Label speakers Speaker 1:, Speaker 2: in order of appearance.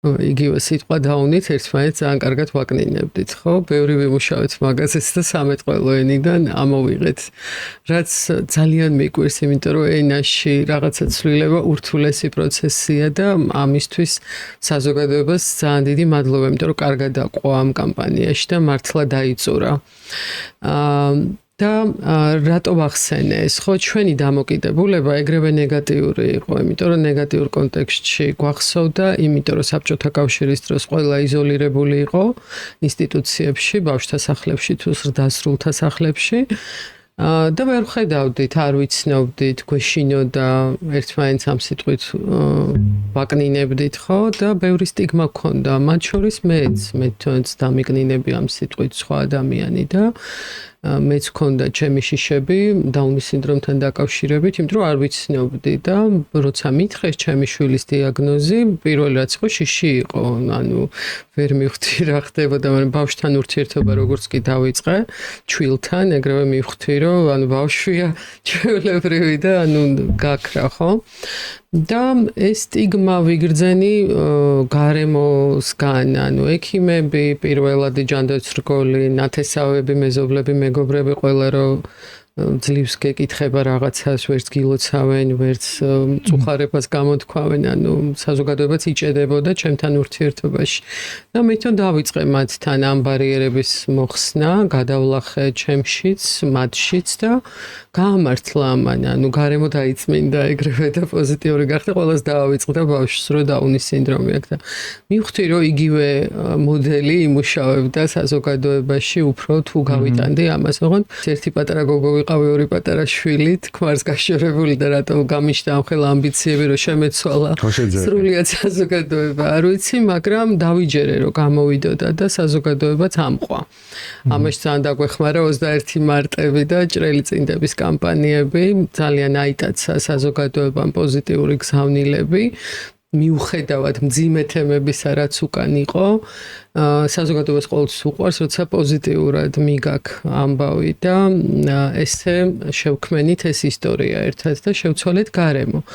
Speaker 1: იგივე სიტყვა დაუნით ერთმანეთს ძალიან კარგად ვაკნინებდით, ხო? ბევრი ვიმუშავეთ მაგაზეც და სამეთყველო ენიდან ამოვიღეთ. რაც ძალიან მიგვირს, იმიტომ რომ ენაში რაღაცა ცვლილება ურთულესი პროცესია და ამისთვის საზოგადოებას ძალიან დიდი მადლობა, იმიტომ რომ კარგად აყვა ამ კამპანიაში და მართლა დაიწურა. და რატო ვახსენე ეს, ხო, ჩვენი დამოკიდებულება ეგრევე ნეგატიური იყო, იმიტომ რომ ნეგატიურ კონტექსტში გვახსოვდა, იმიტომ რომ საბჭოთა კავშირის დროს ყველა იზოლირებული იყო ინსტიტუციებში, ბავშვთა სახლებში თუ ზრდასრულთა სახლებში. და ვერ ხედავდით, არ ვიცნობდით, გვეშინოდა ერთმანეთს ამ სიტყვით ვაკნინებდით, ხო? და ბევრი სტიგმა გქონდა, მათ შორის მეც დამიკნინები ამ სიტყვით სხვა ადამიანი და მეც გქონდა ჩემი შიშები დაუნის სინდრომთან დაკავშირებით, იმიტომ რომ არ ვიცნობდი და როცა მითხრეს ჩემი შვილის დიაგნოზი, პირველ რაც იყო შიში იყო, ანუ ვერ მივხვდი რა ხდებოდა, მაგრამ ბავშვთან ურთიერთობა როგორც კი დავიწყე, ჩვილთან, ეგრევე მივხვდი, რომ ანუ ბავშვია ჩვეულებრივი და ანუ გაქრა, ხო? და ეს სტიგმა ვიგრძენი გარემოსგან, ანუ ექიმები, პირველადი ჯანდაცრგოლი, ნათესავები, მეზობლები, მეგობრები, ყველა რომ ძლივს გეკითხება რაღაცას, ვერც გილოცავენ, ვერც მწუხარებას გამოთქვავენ, ანუ საზოგადოებაც იჭედებოდა ჩემთან ურთიერთობაში. და მეთქო დავიწყე მათთან ამ ბარიერების მოხსნა, გადავლახე ჩემშიც, მათშიც და გაამართლა ამან, ანუ გარემო დაიწმინდა ეგრევე და პოზიტიური გახდა, ყველას დავიწყდა ბავშვს, რომ დაუნის სინდრომი აქვს და მივხვდი, რომ იგივე მოდელი იმუშავებდა საზოგადოებაში, უფრო თუ გავიტანდი ამას, ოღონდ ერთი პატარა გოგო ვიყავი, ორი პატარა შვილი, თქმარს გაშორებული და რატო გამიშდა ამხელა ამბიციები, რომ შემეცვალა სრულიად საზოგადოება, არ ვიცი, მაგრამ დავიჯერე, რომ გამოვიდოდა და საზოგადოებაც ამყვა. ამაში ძალიან დაგვეხმარა 21 მარტები და ჭრელი წინდების კამპანიები, ძალიან აიტაცა საზოგადოებამ პოზიტიური გზავნილები. მიუხედავად მძიმე თემებისა, რაც უკან იყო, საზოგადოებას ყოველთვის უყვარს, როცა პოზიტიურად მიგაქ ამბავი და ესე შევქმენით ეს ისტორია ერთად და შევცვალეთ გარემო.